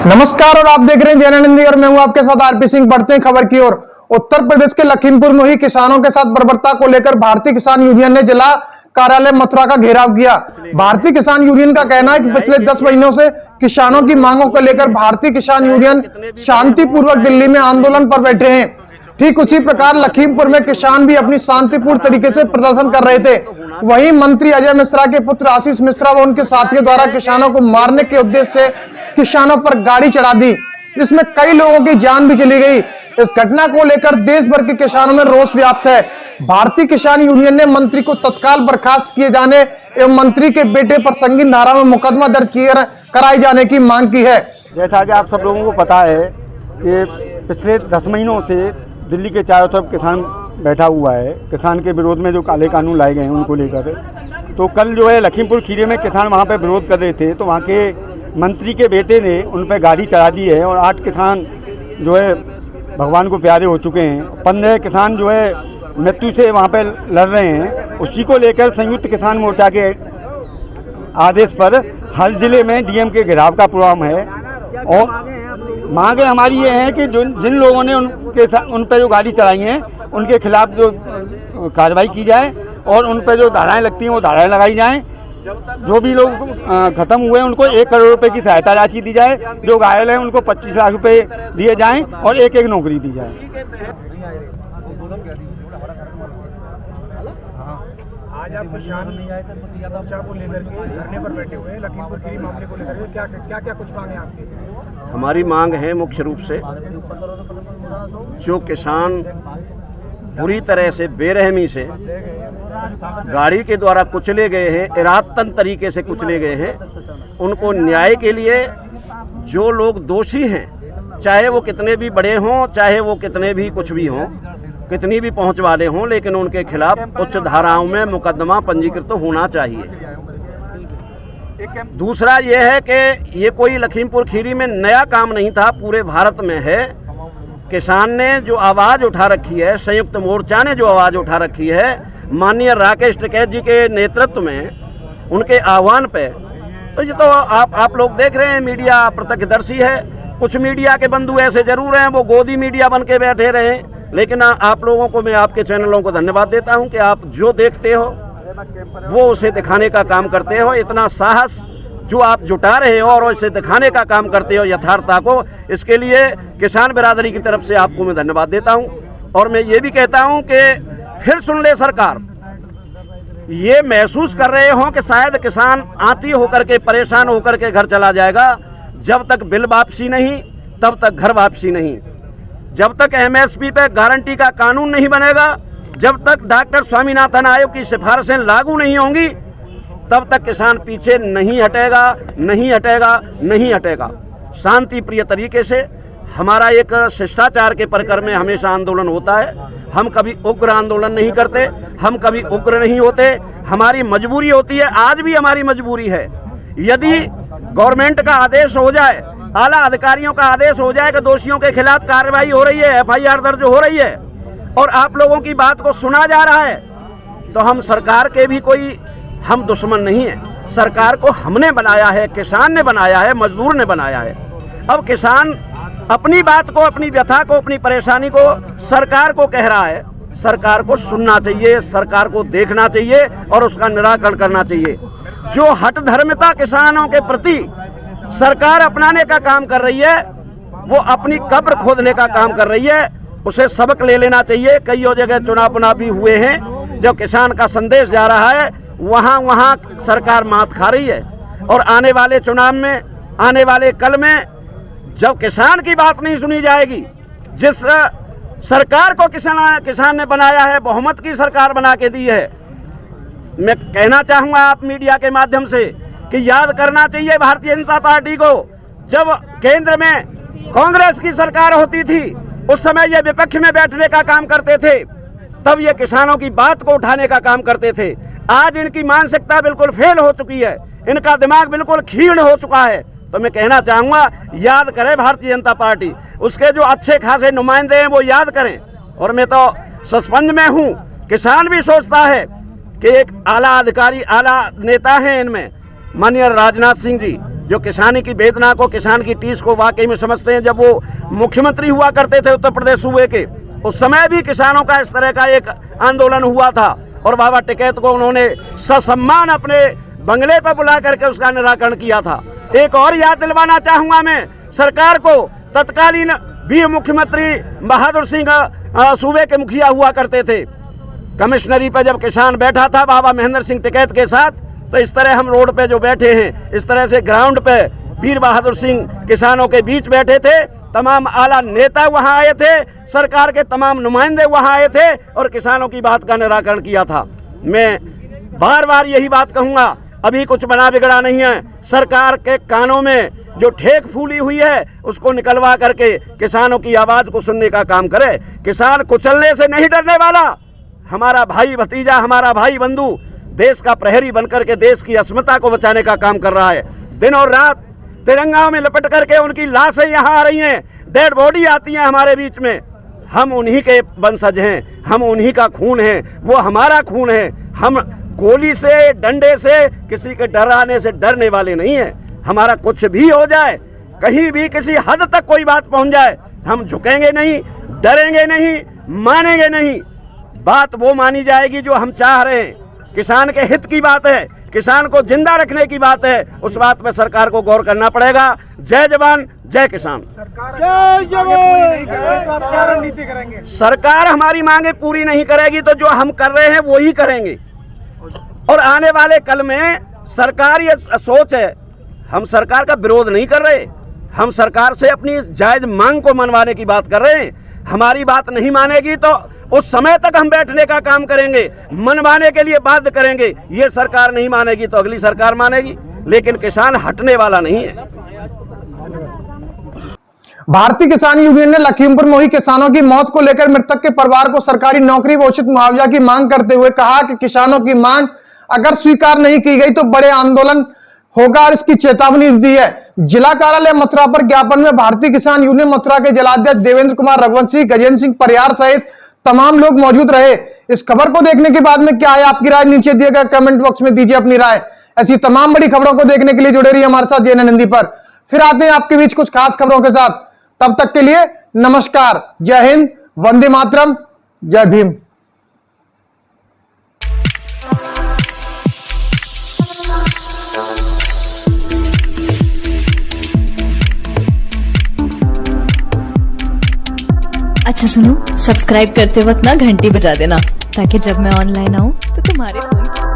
नमस्कार और आप देख रहे हैं जैनानंदी और मैं हूं आपके साथ आरपी सिंह। बढ़ते हैं खबर की ओर। उत्तर प्रदेश के लखीमपुर में हुई किसानों के साथ बर्बरता को लेकर भारतीय किसान यूनियन ने जिला कार्यालय मथुरा का घेराव किया। भारतीय किसान यूनियन का कहना है कि पिछले 10 महीनों से किसानों की मांगों को लेकर भारतीय किसान यूनियन शांतिपूर्वक दिल्ली में आंदोलन पर बैठे हैं। ठीक उसी प्रकार लखीमपुर में किसान भी अपनी शांतिपूर्ण तरीके से प्रदर्शन कर रहे थे। वहीं मंत्री अजय मिश्रा के पुत्र आशीष मिश्रा व उनके साथियों द्वारा किसानों को मारने के उद्देश्य से किसानों पर गाड़ी चढ़ा दी, जिसमें कई लोगों की जान भी चली गई। इस घटना को लेकर देश भर के किसानों में रोष व्याप्त है। भारतीय किसान यूनियन ने मंत्री को तत्काल बर्खास्त किए जाने एवं मंत्री के बेटे पर संगीन धारा में मुकदमा दर्ज कराए जाने की मांग की है। जैसा कि आप सब लोगों को पता है कि पिछले 10 महीनों से दिल्ली के चारों तरफ किसान बैठा हुआ है। किसान के विरोध में जो काले कानून लाए गए हैं उनको लेकर, तो कल जो है लखीमपुर खीरी में किसान वहाँ पे विरोध कर रहे थे, तो वहाँ के मंत्री के बेटे ने उन पर गाड़ी चढ़ा दी है और 8 किसान जो है भगवान को प्यारे हो चुके हैं। 15 किसान जो है मृत्यु से वहाँ पे लड़ रहे हैं। उसी को लेकर संयुक्त किसान मोर्चा के आदेश पर हर जिले में डीएम के घेराव का प्रोग्राम है और मांगे हमारी ये हैं कि जिन लोगों ने उन पर जो गाड़ी चलाई हैं उनके खिलाफ जो कार्रवाई की जाए और उन पर जो धाराएं लगती हैं वो धाराएं लगाई जाएं। जो भी लोग खत्म हुए हैं उनको 1 करोड़ रुपए की सहायता राशि दी जाए, जो घायल हैं उनको 25 लाख रुपए दिए जाएं और एक नौकरी दी जाए। आज आप किसान मोर्चा को लेकर के धरने पर बैठे हुए हैं, लखीमपुर खीरी मामले को लेकर क्या कुछ मांग है आपकी? हमारी मांग है मुख्य रूप से जो किसान बुरी तरह से बेरहमी से गाड़ी के द्वारा कुचले गए हैं, इरादतन तरीके से कुचले गए हैं, उनको न्याय के लिए जो लोग दोषी हैं, चाहे वो कितने भी बड़े हों, चाहे वो कितने भी कुछ भी हों, कितनी भी पहुंच वाले हों, लेकिन उनके खिलाफ उच्च धाराओं में मुकदमा पंजीकृत होना चाहिए। दूसरा ये है कि ये कोई लखीमपुर खीरी में नया काम नहीं था, पूरे भारत में है। किसान ने जो आवाज़ उठा रखी है, संयुक्त मोर्चा ने जो आवाज़ उठा रखी है, माननीय राकेश टिकैत जी के नेतृत्व में, उनके आह्वान पे, तो ये तो आप लोग देख रहे हैं, मीडिया प्रत्यक्षदर्शी है। कुछ मीडिया के बंधु ऐसे जरूर हैं वो गोदी मीडिया बन के बैठे रहे, लेकिन आप लोगों को मैं आपके चैनलों को धन्यवाद देता हूं कि आप जो देखते हो वो उसे दिखाने का काम करते हो। इतना साहस जो आप जुटा रहे हो और इसे दिखाने का काम करते हो यथार्थता को, इसके लिए किसान बिरादरी की तरफ से आपको मैं धन्यवाद देता हूं। और मैं ये भी कहता हूं कि फिर सुन ले सरकार, ये महसूस कर रहे हो कि शायद किसान आती होकर के परेशान होकर के घर चला जाएगा। जब तक बिल वापसी नहीं तब तक घर वापसी नहीं, जब तक एमएसपी पे गारंटी का कानून नहीं बनेगा, जब तक डॉक्टर स्वामीनाथन आयोग की सिफारिशें लागू नहीं होंगी, तब तक किसान पीछे नहीं हटेगा, नहीं हटेगा, नहीं हटेगा। शांति प्रिय तरीके से हमारा एक शिष्टाचार के प्रकार में हमेशा आंदोलन होता है। हम कभी उग्र आंदोलन नहीं करते, हम कभी उग्र नहीं होते। हमारी मजबूरी होती है, आज भी हमारी मजबूरी है। यदि गवर्नमेंट का आदेश हो जाए, आला अधिकारियों का आदेश हो जाए कि दोषियों के खिलाफ कार्रवाई हो रही है, एफआईआर दर्ज हो रही है और आप लोगों की बात को सुना जा रहा है, तो हम सरकार के भी कोई हम दुश्मन नहीं है। सरकार को हमने बनाया है, किसान ने बनाया है, मजदूर ने बनाया है। अब किसान अपनी बात को, अपनी व्यथा को, अपनी परेशानी को सरकार को कह रहा है। सरकार को सुनना चाहिए, सरकार को देखना चाहिए और उसका निराकरण करना चाहिए। जो हठ धर्मिता किसानों के प्रति सरकार अपनाने का काम कर रही है, वो अपनी कब्र खोदने का काम कर रही है। उसे सबक ले लेना चाहिए। कई जगह चुनाव भी हुए हैं, जब किसान का संदेश जा रहा है वहाँ सरकार मात खा रही है। और आने वाले चुनाव में, आने वाले कल में जब किसान की बात नहीं सुनी जाएगी, जिस सरकार को किसान ने बनाया है, बहुमत की सरकार बना के दी है, मैं कहना चाहूँगा आप मीडिया के माध्यम से कि याद करना चाहिए भारतीय जनता पार्टी को। जब केंद्र में कांग्रेस की सरकार होती थी, उस समय ये विपक्ष में बैठने का काम करते थे, तब ये किसानों की बात को उठाने का काम करते थे। आज इनकी मानसिकता बिल्कुल फेल हो चुकी है, इनका दिमाग बिल्कुल क्षीण हो चुका है। तो मैं कहना चाहूँगा, याद करें भारतीय जनता पार्टी, उसके जो अच्छे खासे नुमाइंदे हैं वो याद करें। और मैं तो सस्पेंस में हूँ, किसान भी सोचता है कि एक आला अधिकारी, आला नेता हैं इनमें, माननीय राजनाथ सिंह जी, जो किसानी की वेदना को, किसान की टीस को वाकई में समझते हैं। जब वो मुख्यमंत्री हुआ करते थे उत्तर प्रदेश सूबे के, उस समय भी किसानों का इस तरह का एक आंदोलन हुआ था और बाबा टिकैत को उन्होंने ससम्मान अपने बंगले पर बुला करके उसका निराकरण किया था। एक और याद दिलवाना चाहूंगा मैं सरकार को, तत्कालीन वीर मुख्यमंत्री बहादुर सिंह सूबे के मुखिया हुआ करते थे। कमिश्नरी पर जब किसान बैठा था बाबा महेंद्र सिंह टिकैत के साथ, तो इस तरह हम रोड पे जो बैठे हैं, इस तरह से ग्राउंड पे वीर बहादुर सिंह किसानों के बीच बैठे थे। तमाम आला नेता वहां आए थे, सरकार के तमाम नुमाइंदे वहां आए थे और किसानों की बात का निराकरण किया था। मैं बार बार यही बात कहूंगा, अभी कुछ बना बिगड़ा नहीं है। सरकार के कानों में जो ठेक फूली हुई है उसको निकलवा करके किसानों की आवाज को सुनने का काम करे। किसान कुचलने से नहीं डरने वाला, हमारा भाई भतीजा, हमारा भाई बंधु देश का प्रहरी बनकर के देश की अस्मिता को बचाने का काम कर रहा है। दिन और रात तिरंगा में लपट करके उनकी लाशें यहाँ आ रही हैं, डेड बॉडी आती हैं हमारे बीच में। हम उन्हीं के वंशज हैं, हम उन्हीं का खून है, वो हमारा खून है। हम गोली से, डंडे से, किसी के डराने से डरने वाले नहीं हैं। हमारा कुछ भी हो जाए, कहीं भी किसी हद तक कोई बात पहुंच जाए, हम झुकेंगे नहीं, डरेंगे नहीं, मानेंगे नहीं। बात वो मानी जाएगी जो हम चाह रहे हैं। किसान के हित की बात है, किसान को जिंदा रखने की बात है, उस बात पे सरकार को गौर करना पड़ेगा। जय जवान, जय किसान। जय जवान। तो आप क्या रणनीति करेंगे? सरकार हमारी मांगे पूरी नहीं करेगी तो जो हम कर रहे हैं वो ही करेंगे। और आने वाले कल में सरकार ये सोच है, हम सरकार का विरोध नहीं कर रहे, हम सरकार से अपनी जायज मांग को मनवाने की बात कर रहे हैं। हमारी बात नहीं मानेगी तो उस समय तक हम बैठने का काम करेंगे, मनवाने के लिए बाध्य करेंगे। ये सरकार नहीं मानेगी तो अगली सरकार मानेगी, लेकिन किसान हटने वाला नहीं है। भारतीय किसान यूनियन ने लखीमपुर में हुई किसानों की मौत को लेकर मृतक के परिवार को सरकारी नौकरी व उचित मुआवजा की मांग करते हुए कहा कि किसानों की मांग अगर स्वीकार नहीं की गई तो बड़े आंदोलन होगा और इसकी चेतावनी दी है। जिला कार्यालय मथुरा पर ज्ञापन में भारतीय किसान यूनियन मथुरा के जिलाध्यक्ष देवेंद्र कुमार रघुवंशी, गजेंद्र सिंह परियार सहित तमाम लोग मौजूद रहे। इस खबर को देखने के बाद में क्या है आपकी राय, नीचे दिए गए कमेंट बॉक्स में दीजिए अपनी राय। ऐसी तमाम बड़ी खबरों को देखने के लिए जुड़े रहिए हमारे साथ JNN हिंदी पर। फिर आते हैं आपके बीच कुछ खास खबरों के साथ, तब तक के लिए नमस्कार, जय हिंद, वंदे मातरम, जय भीम। अच्छा सुनो, सब्सक्राइब करते वक्त ना घंटी बजा देना ताकि जब मैं ऑनलाइन आऊं तो तुम्हारे फोन